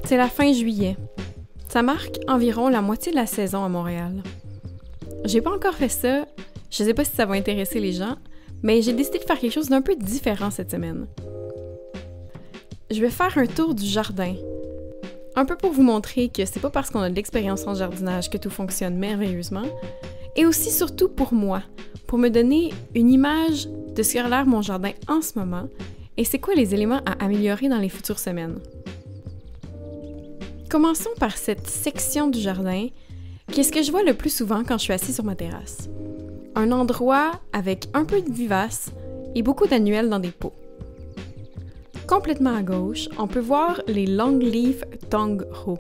C'est la fin juillet. Ça marque environ la moitié de la saison à Montréal. J'ai pas encore fait ça, je sais pas si ça va intéresser les gens, mais j'ai décidé de faire quelque chose d'un peu différent cette semaine. Je vais faire un tour du jardin. Un peu pour vous montrer que c'est pas parce qu'on a de l'expérience en jardinage que tout fonctionne merveilleusement, et aussi surtout pour moi, pour me donner une image de ce qu'a l'air mon jardin en ce moment, et c'est quoi les éléments à améliorer dans les futures semaines. Commençons par cette section du jardin, qui est ce que je vois le plus souvent quand je suis assise sur ma terrasse. Un endroit avec un peu de vivace et beaucoup d'annuels dans des pots. Complètement à gauche, on peut voir les Longleaf Tong Ho.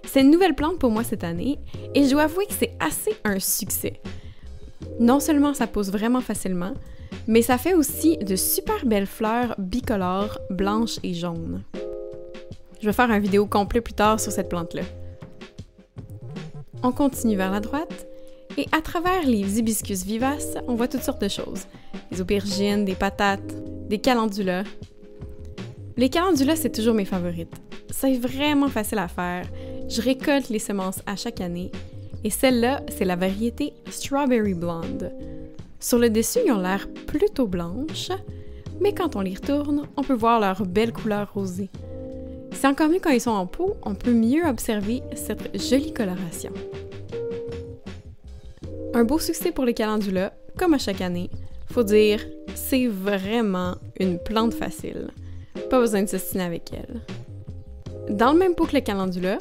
C'est une nouvelle plante pour moi cette année et je dois avouer que c'est assez un succès. Non seulement ça pousse vraiment facilement, mais ça fait aussi de super belles fleurs bicolores, blanches et jaunes. Je vais faire une vidéo complète plus tard sur cette plante-là. On continue vers la droite, et à travers les hibiscus vivaces, on voit toutes sortes de choses. Des aubergines, des patates, des calendulas. Les calendulas, c'est toujours mes favorites. C'est vraiment facile à faire. Je récolte les semences à chaque année, et celle-là, c'est la variété Strawberry Blonde. Sur le dessus, ils ont l'air plutôt blanches, mais quand on les retourne, on peut voir leur belle couleur rosée. C'est encore mieux quand ils sont en pot, on peut mieux observer cette jolie coloration. Un beau succès pour les calendulas, comme à chaque année. Faut dire, c'est vraiment une plante facile. Pas besoin de s'ostiner avec elle. Dans le même pot que le calendula,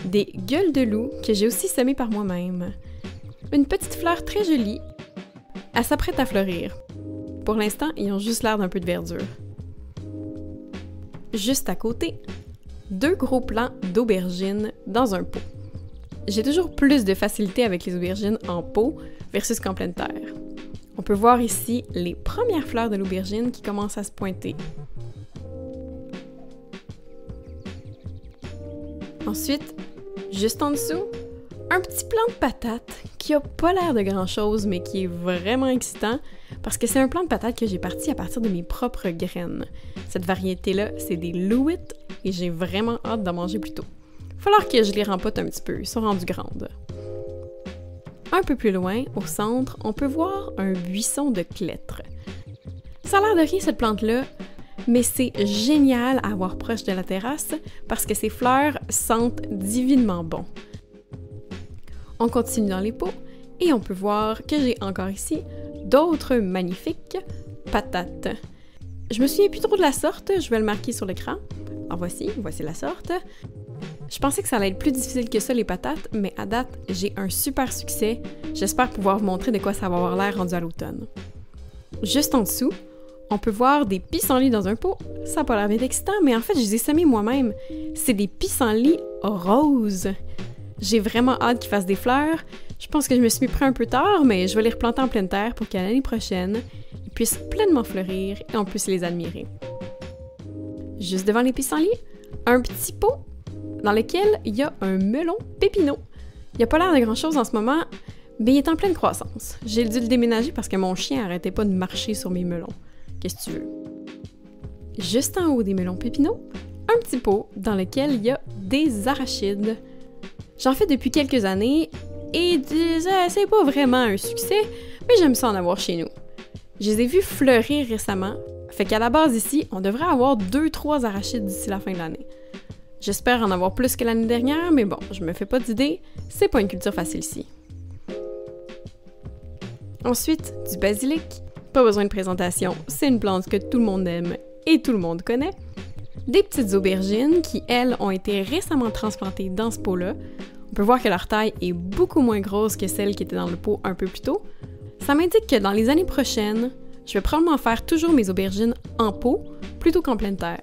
des gueules de loup que j'ai aussi semées par moi-même. Une petite fleur très jolie. Elle s'apprête à fleurir. Pour l'instant, ils ont juste l'air d'un peu de verdure. Juste à côté, 2 gros plants d'aubergines dans un pot. J'ai toujours plus de facilité avec les aubergines en pot versus qu'en pleine terre. On peut voir ici les premières fleurs de l'aubergine qui commencent à se pointer. Ensuite, juste en dessous, un petit plant de patate qui a pas l'air de grand-chose mais qui est vraiment excitant parce que c'est un plant de patate que j'ai parti à partir de mes propres graines. Cette variété-là, c'est des Louis et j'ai vraiment hâte d'en manger plus tôt. Falloir que je les rempote un petit peu, ils sont rendus grandes. Un peu plus loin, au centre, on peut voir un buisson de clêtres. Ça a l'air de rien cette plante-là, mais c'est génial à avoir proche de la terrasse parce que ses fleurs sentent divinement bon. On continue dans les pots et on peut voir que j'ai encore ici d'autres magnifiques patates. Je me souviens plus trop de la sorte, je vais le marquer sur l'écran. Alors voici la sorte. Je pensais que ça allait être plus difficile que ça les patates, mais à date, j'ai un super succès. J'espère pouvoir vous montrer de quoi ça va avoir l'air rendu à l'automne. Juste en dessous, on peut voir des pissenlits dans un pot. Ça n'a pas l'air bien excitant, mais en fait, je les ai semés moi-même. C'est des pissenlits roses. J'ai vraiment hâte qu'ils fassent des fleurs. Je pense que je me suis pris un peu tard, mais je vais les replanter en pleine terre pour qu'à l'année prochaine, ils puissent pleinement fleurir et on puisse les admirer. Juste devant les pissenlits, un petit pot dans lequel il y a un melon pépinot. Il n'y a pas l'air de grand-chose en ce moment, mais il est en pleine croissance. J'ai dû le déménager parce que mon chien arrêtait pas de marcher sur mes melons. Qu'est-ce que tu veux? Juste en haut des melons pépinot, un petit pot dans lequel il y a des arachides. J'en fais depuis quelques années et c'est pas vraiment un succès, mais j'aime ça en avoir chez nous. Je les ai vus fleurir récemment, fait qu'à la base ici, on devrait avoir 2-3 arachides d'ici la fin de l'année. J'espère en avoir plus que l'année dernière, mais bon, je me fais pas d'idée, c'est pas une culture facile ici. Ensuite, du basilic. Pas besoin de présentation, c'est une plante que tout le monde aime et tout le monde connaît. Des petites aubergines qui, elles, ont été récemment transplantées dans ce pot-là. On peut voir que leur taille est beaucoup moins grosse que celle qui était dans le pot un peu plus tôt. Ça m'indique que dans les années prochaines, je vais probablement faire toujours mes aubergines en pot plutôt qu'en pleine terre.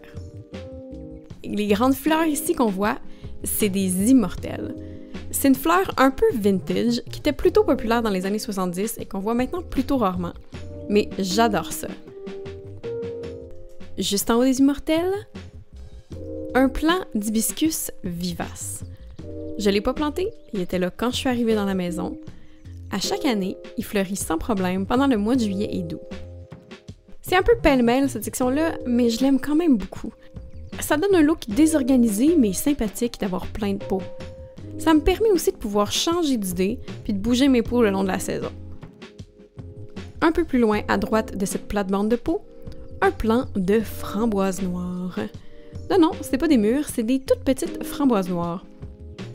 Les grandes fleurs ici qu'on voit, c'est des immortelles. C'est une fleur un peu vintage qui était plutôt populaire dans les années 70 et qu'on voit maintenant plutôt rarement. Mais j'adore ça. Juste en haut des immortelles, un plant d'hibiscus vivace. Je ne l'ai pas planté, il était là quand je suis arrivée dans la maison. À chaque année, il fleurit sans problème pendant le mois de juillet et d'août. C'est un peu pêle-mêle cette section-là, mais je l'aime quand même beaucoup. Ça donne un look désorganisé mais sympathique d'avoir plein de pots. Ça me permet aussi de pouvoir changer d'idée puis de bouger mes pots le long de la saison. Un peu plus loin à droite de cette plate-bande de pots, un plant de framboises noires. Non, c'est pas des mûres, c'est des toutes petites framboises noires.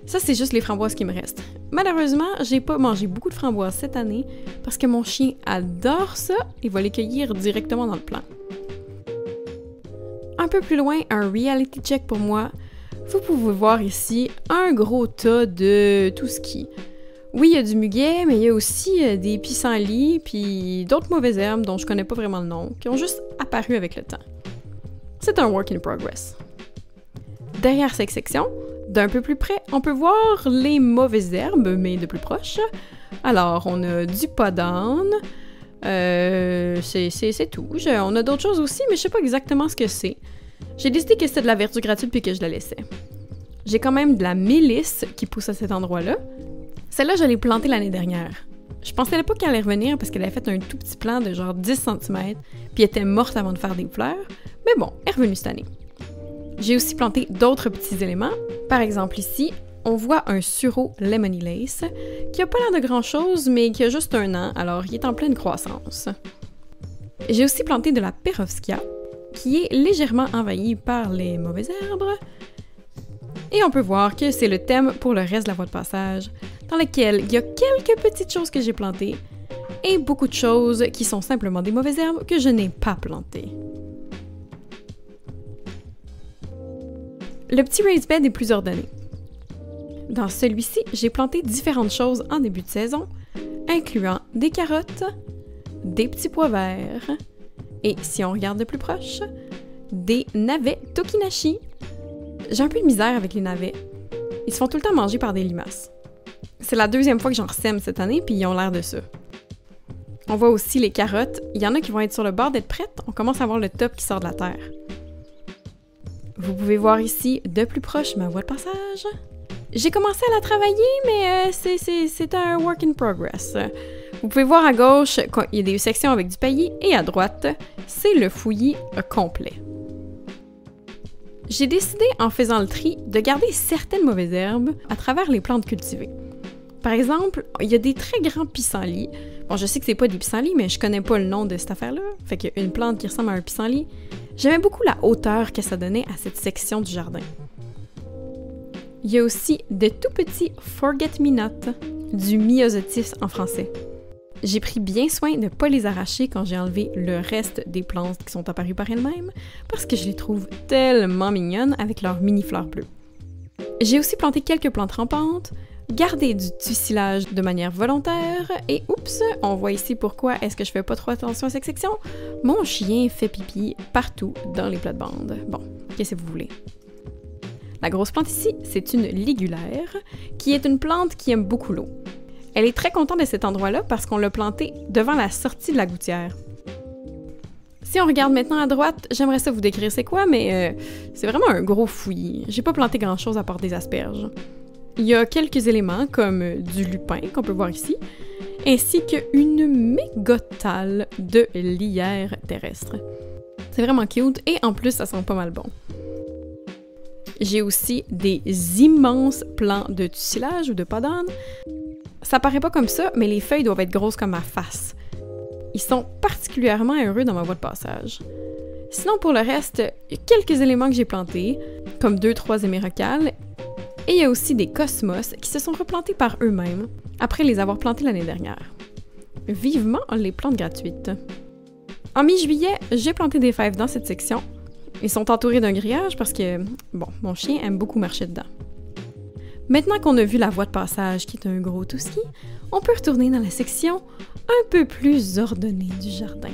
Ça, c'est juste les framboises qui me restent. Malheureusement, j'ai pas mangé beaucoup de framboises cette année parce que mon chien adore ça et va les cueillir directement dans le plant. Un peu plus loin, un reality check pour moi. Vous pouvez voir ici un gros tas de tout ce qui... Oui, il y a du muguet, mais il y a aussi des pissenlits puis d'autres mauvaises herbes dont je connais pas vraiment le nom, qui ont juste apparu avec le temps. C'est un work in progress. Derrière cette section, d'un peu plus près, on peut voir les mauvaises herbes, mais de plus proche. Alors, on a du pas d'âne, c'est tout. On a d'autres choses aussi, mais je sais pas exactement ce que c'est. J'ai décidé que c'était de la verdure gratuite puis que je la laissais. J'ai quand même de la mélisse qui pousse à cet endroit-là. Celle-là, je l'ai plantée l'année dernière. Je pensais pas qu'elle allait revenir parce qu'elle avait fait un tout petit plant de genre 10 cm, puis était morte avant de faire des fleurs, mais bon, elle est revenue cette année. J'ai aussi planté d'autres petits éléments. Par exemple ici, on voit un sureau Lemony Lace qui a pas l'air de grand-chose, mais qui a juste 1 an, alors il est en pleine croissance. J'ai aussi planté de la Perovskia, qui est légèrement envahie par les mauvaises herbes. Et on peut voir que c'est le thème pour le reste de la voie de passage, dans lequel il y a quelques petites choses que j'ai plantées et beaucoup de choses qui sont simplement des mauvaises herbes que je n'ai pas plantées. Le petit raised bed est plus ordonné. Dans celui-ci, j'ai planté différentes choses en début de saison, incluant des carottes, des petits pois verts et, si on regarde de plus proche, des navets tokinashi. J'ai un peu de misère avec les navets. Ils se font tout le temps manger par des limaces. C'est la 2e fois que j'en sème cette année, puis ils ont l'air de ça. On voit aussi les carottes. Il y en a qui vont être sur le bord d'être prêtes. On commence à voir le top qui sort de la terre. Vous pouvez voir ici, de plus proche, ma voie de passage. J'ai commencé à la travailler, mais c'est un work in progress. Vous pouvez voir à gauche qu'il y a des sections avec du paillis, et à droite, c'est le fouillis complet. J'ai décidé, en faisant le tri, de garder certaines mauvaises herbes à travers les plantes cultivées. Par exemple, il y a des très grands pissenlits. Bon, je sais que c'est pas des pissenlits, mais je connais pas le nom de cette affaire-là. Fait qu'il y a une plante qui ressemble à un pissenlit. J'aimais beaucoup la hauteur que ça donnait à cette section du jardin. Il y a aussi de tout petits forget-me-not, du myosotis en français. J'ai pris bien soin de ne pas les arracher quand j'ai enlevé le reste des plantes qui sont apparues par elles-mêmes, parce que je les trouve tellement mignonnes avec leurs mini-fleurs bleues. J'ai aussi planté quelques plantes rampantes, gardé du tucilage de manière volontaire, et oups, on voit ici pourquoi est-ce que je fais pas trop attention à cette section. Mon chien fait pipi partout dans les plates-bandes. Bon, qu'est-ce que vous voulez? La grosse plante ici, c'est une ligulaire, qui est une plante qui aime beaucoup l'eau. Elle est très contente de cet endroit-là parce qu'on l'a plantée devant la sortie de la gouttière. Si on regarde maintenant à droite, j'aimerais ça vous décrire c'est quoi, mais c'est vraiment un gros fouillis. J'ai pas planté grand-chose à part des asperges. Il y a quelques éléments comme du lupin qu'on peut voir ici, ainsi qu'une mégotale de lierre terrestre. C'est vraiment cute et en plus ça sent pas mal bon. J'ai aussi des immenses plants de tucilage ou de pas d'âne. Ça paraît pas comme ça, mais les feuilles doivent être grosses comme ma face. Ils sont particulièrement heureux dans ma voie de passage. Sinon, pour le reste, il y a quelques éléments que j'ai plantés, comme 2-3 hémérocales, et il y a aussi des cosmos qui se sont replantés par eux-mêmes, après les avoir plantés l'année dernière. Vivement les plantes gratuites. En mi-juillet, j'ai planté des fèves dans cette section. Ils sont entourés d'un grillage parce que, bon, mon chien aime beaucoup marcher dedans. Maintenant qu'on a vu la voie de passage qui est un gros tout-ski, on peut retourner dans la section un peu plus ordonnée du jardin.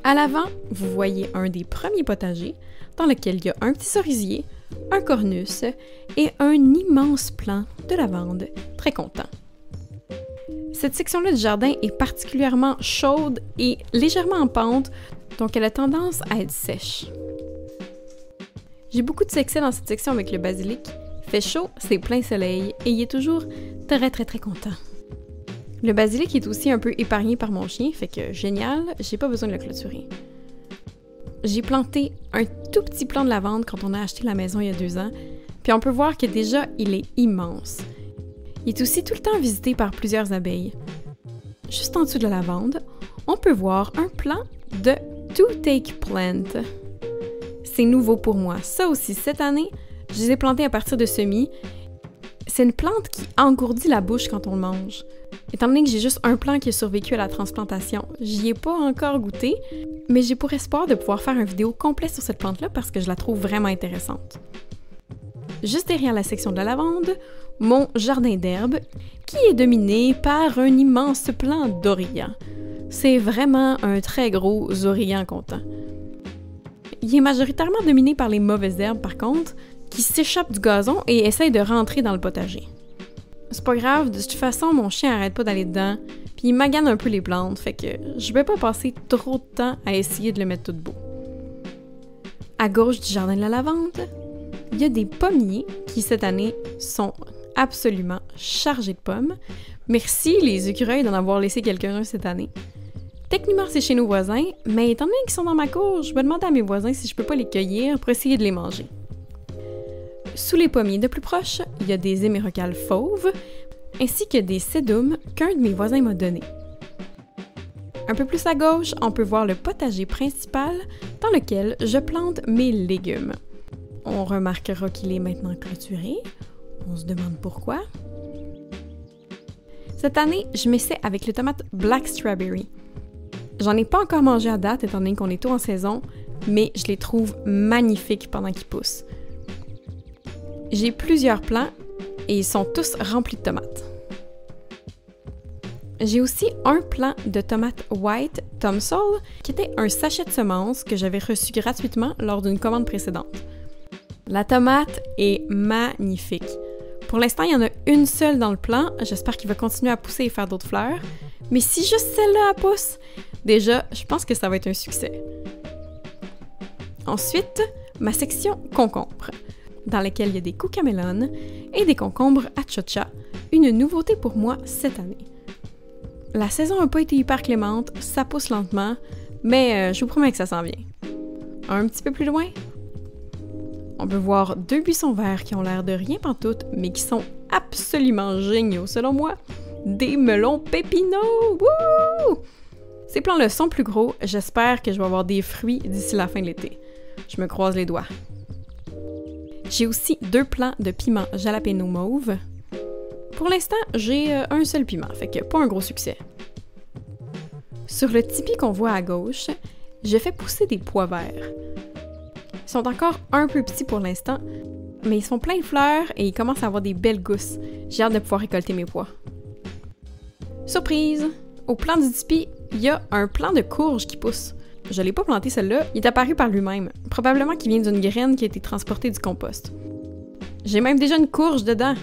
À l'avant, vous voyez un des premiers potagers dans lequel il y a un petit cerisier, un cornus et un immense plant de lavande. Très content. Cette section-là du jardin est particulièrement chaude et légèrement en pente, donc elle a tendance à être sèche. J'ai beaucoup de succès dans cette section avec le basilic. Il fait chaud, c'est plein soleil et il est toujours très content. Le basilic est aussi un peu épargné par mon chien, fait que génial, j'ai pas besoin de le clôturer. j'ai planté un tout petit plant de lavande quand on a acheté la maison il y a 2 ans, puis on peut voir que déjà, il est immense. Il est aussi tout le temps visité par plusieurs abeilles. Juste en dessous de la lavande, on peut voir un plant de toothache plant. C'est nouveau pour moi. Ça aussi, cette année, je les ai plantés à partir de semis. C'est une plante qui engourdit la bouche quand on le mange. Étant donné que j'ai juste un plant qui a survécu à la transplantation, j'y ai pas encore goûté, mais j'ai pour espoir de pouvoir faire une vidéo complète sur cette plante-là parce que je la trouve vraiment intéressante. Juste derrière la section de la lavande, mon jardin d'herbes, qui est dominé par un immense plant d'origan. C'est vraiment un très gros origan comptant. Il est majoritairement dominé par les mauvaises herbes, par contre, qui s'échappent du gazon et essayent de rentrer dans le potager. C'est pas grave, de toute façon, mon chien arrête pas d'aller dedans, puis il magane un peu les plantes, fait que je vais pas passer trop de temps à essayer de le mettre tout beau. À gauche du jardin de la lavande, il y a des pommiers qui, cette année, sont absolument chargés de pommes. Merci les écureuils d'en avoir laissé quelques-uns cette année. Techniquement, c'est chez nos voisins, mais étant donné qu'ils sont dans ma cour, je vais demander à mes voisins si je peux pas les cueillir pour essayer de les manger. Sous les pommiers de plus proche, il y a des hémérocales fauves, ainsi que des sédums qu'un de mes voisins m'a donné. Un peu plus à gauche, on peut voir le potager principal dans lequel je plante mes légumes. On remarquera qu'il est maintenant clôturé. On se demande pourquoi. Cette année, je m'essaie avec les tomates Black Strawberry. J'en ai pas encore mangé à date, étant donné qu'on est tôt en saison, mais je les trouve magnifiques pendant qu'ils poussent. J'ai plusieurs plants et ils sont tous remplis de tomates. J'ai aussi un plant de tomates White Tomsol, qui était un sachet de semences que j'avais reçu gratuitement lors d'une commande précédente. La tomate est magnifique. Pour l'instant, il y en a une seule dans le plant. J'espère qu'il va continuer à pousser et faire d'autres fleurs. Mais si juste celle-là pousse, déjà, je pense que ça va être un succès. Ensuite, ma section concombre, dans laquelle il y a des cucamelons et des concombres achocha, une nouveauté pour moi cette année. La saison n'a pas été hyper clémente, ça pousse lentement, mais je vous promets que ça s'en vient. Un petit peu plus loin, on peut voir 2 buissons verts qui ont l'air de rien pantoute, mais qui sont absolument géniaux selon moi. Des melons pépinots! Wouh! Ces plants-là sont plus gros, j'espère que je vais avoir des fruits d'ici la fin de l'été. Je me croise les doigts. J'ai aussi 2 plants de piment jalapeno mauve. Pour l'instant, j'ai un seul piment, fait que pas un gros succès. Sur le tipi qu'on voit à gauche, je fais pousser des pois verts. Ils sont encore un peu petits pour l'instant, mais ils sont pleins de fleurs et ils commencent à avoir des belles gousses. J'ai hâte de pouvoir récolter mes pois. Surprise! Au plant du tipi, il y a un plant de courge qui pousse. Je l'ai pas planté celle-là, il est apparu par lui-même. Probablement qu'il vient d'une graine qui a été transportée du compost. J'ai même déjà une courge dedans.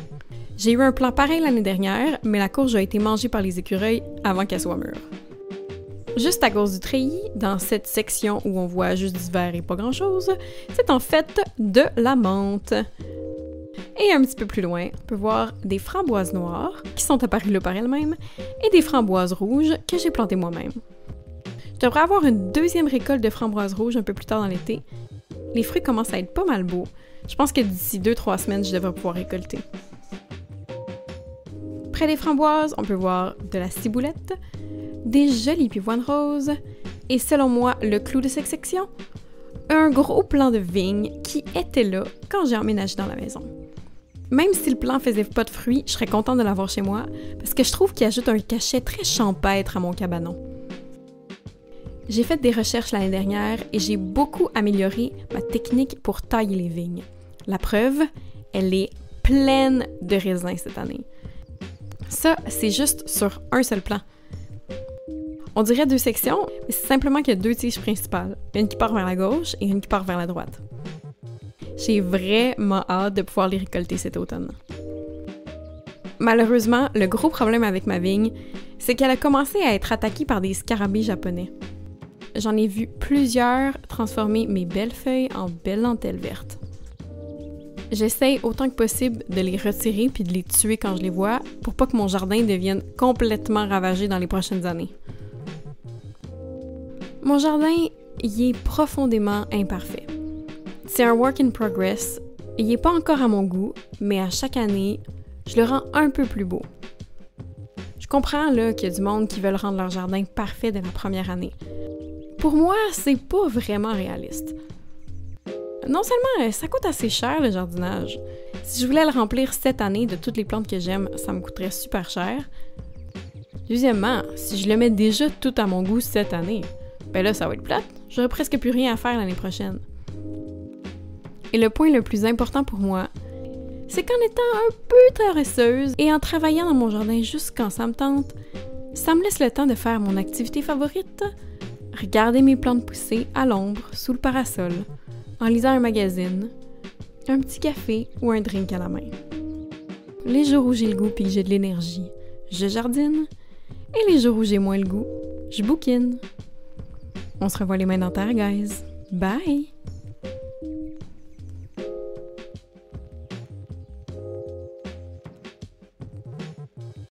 J'ai eu un plant pareil l'année dernière, mais la courge a été mangée par les écureuils avant qu'elle soit mûre. Juste à cause du treillis, dans cette section où on voit juste du vert et pas grand-chose, c'est en fait de la menthe. Et un petit peu plus loin, on peut voir des framboises noires qui sont apparues là par elles-mêmes et des framboises rouges que j'ai plantées moi-même. Je devrais avoir une deuxième récolte de framboises rouges un peu plus tard dans l'été. Les fruits commencent à être pas mal beaux. Je pense que d'ici 2-3 semaines, je devrais pouvoir récolter. Près des framboises, on peut voir de la ciboulette, des jolies pivoines roses et selon moi, le clou de cette section, un gros plant de vigne qui était là quand j'ai emménagé dans la maison. Même si le plant faisait pas de fruits, je serais contente de l'avoir chez moi parce que je trouve qu'il ajoute un cachet très champêtre à mon cabanon. J'ai fait des recherches l'année dernière et j'ai beaucoup amélioré ma technique pour tailler les vignes. La preuve, elle est pleine de raisins cette année. Ça, c'est juste sur un seul plant. On dirait 2 sections, mais c'est simplement qu'il y a 2 tiges principales, une qui part vers la gauche et une qui part vers la droite. J'ai vraiment hâte de pouvoir les récolter cet automne. Malheureusement, le gros problème avec ma vigne, c'est qu'elle a commencé à être attaquée par des scarabées japonais. J'en ai vu plusieurs transformer mes belles feuilles en belles lentilles vertes. J'essaye autant que possible de les retirer puis de les tuer quand je les vois pour pas que mon jardin devienne complètement ravagé dans les prochaines années. Mon jardin il est profondément imparfait. C'est un work in progress, il n'est pas encore à mon goût, mais à chaque année, je le rends un peu plus beau. Je comprends là qu'il y a du monde qui veulent rendre leur jardin parfait dès la première année. Pour moi, c'est pas vraiment réaliste. Non seulement ça coûte assez cher le jardinage, si je voulais le remplir cette année de toutes les plantes que j'aime, ça me coûterait super cher. Deuxièmement, si je le mets déjà tout à mon goût cette année, ben là ça va être plate, j'aurai presque plus rien à faire l'année prochaine. Et le point le plus important pour moi, c'est qu'en étant un peu paresseuse et en travaillant dans mon jardin juste quand ça me tente, ça me laisse le temps de faire mon activité favorite, regarder mes plantes pousser à l'ombre, sous le parasol, en lisant un magazine, un petit café ou un drink à la main. Les jours où j'ai le goût puis que j'ai de l'énergie, je jardine, et les jours où j'ai moins le goût, je bouquine. On se revoit les mains dans terre, guys. Bye!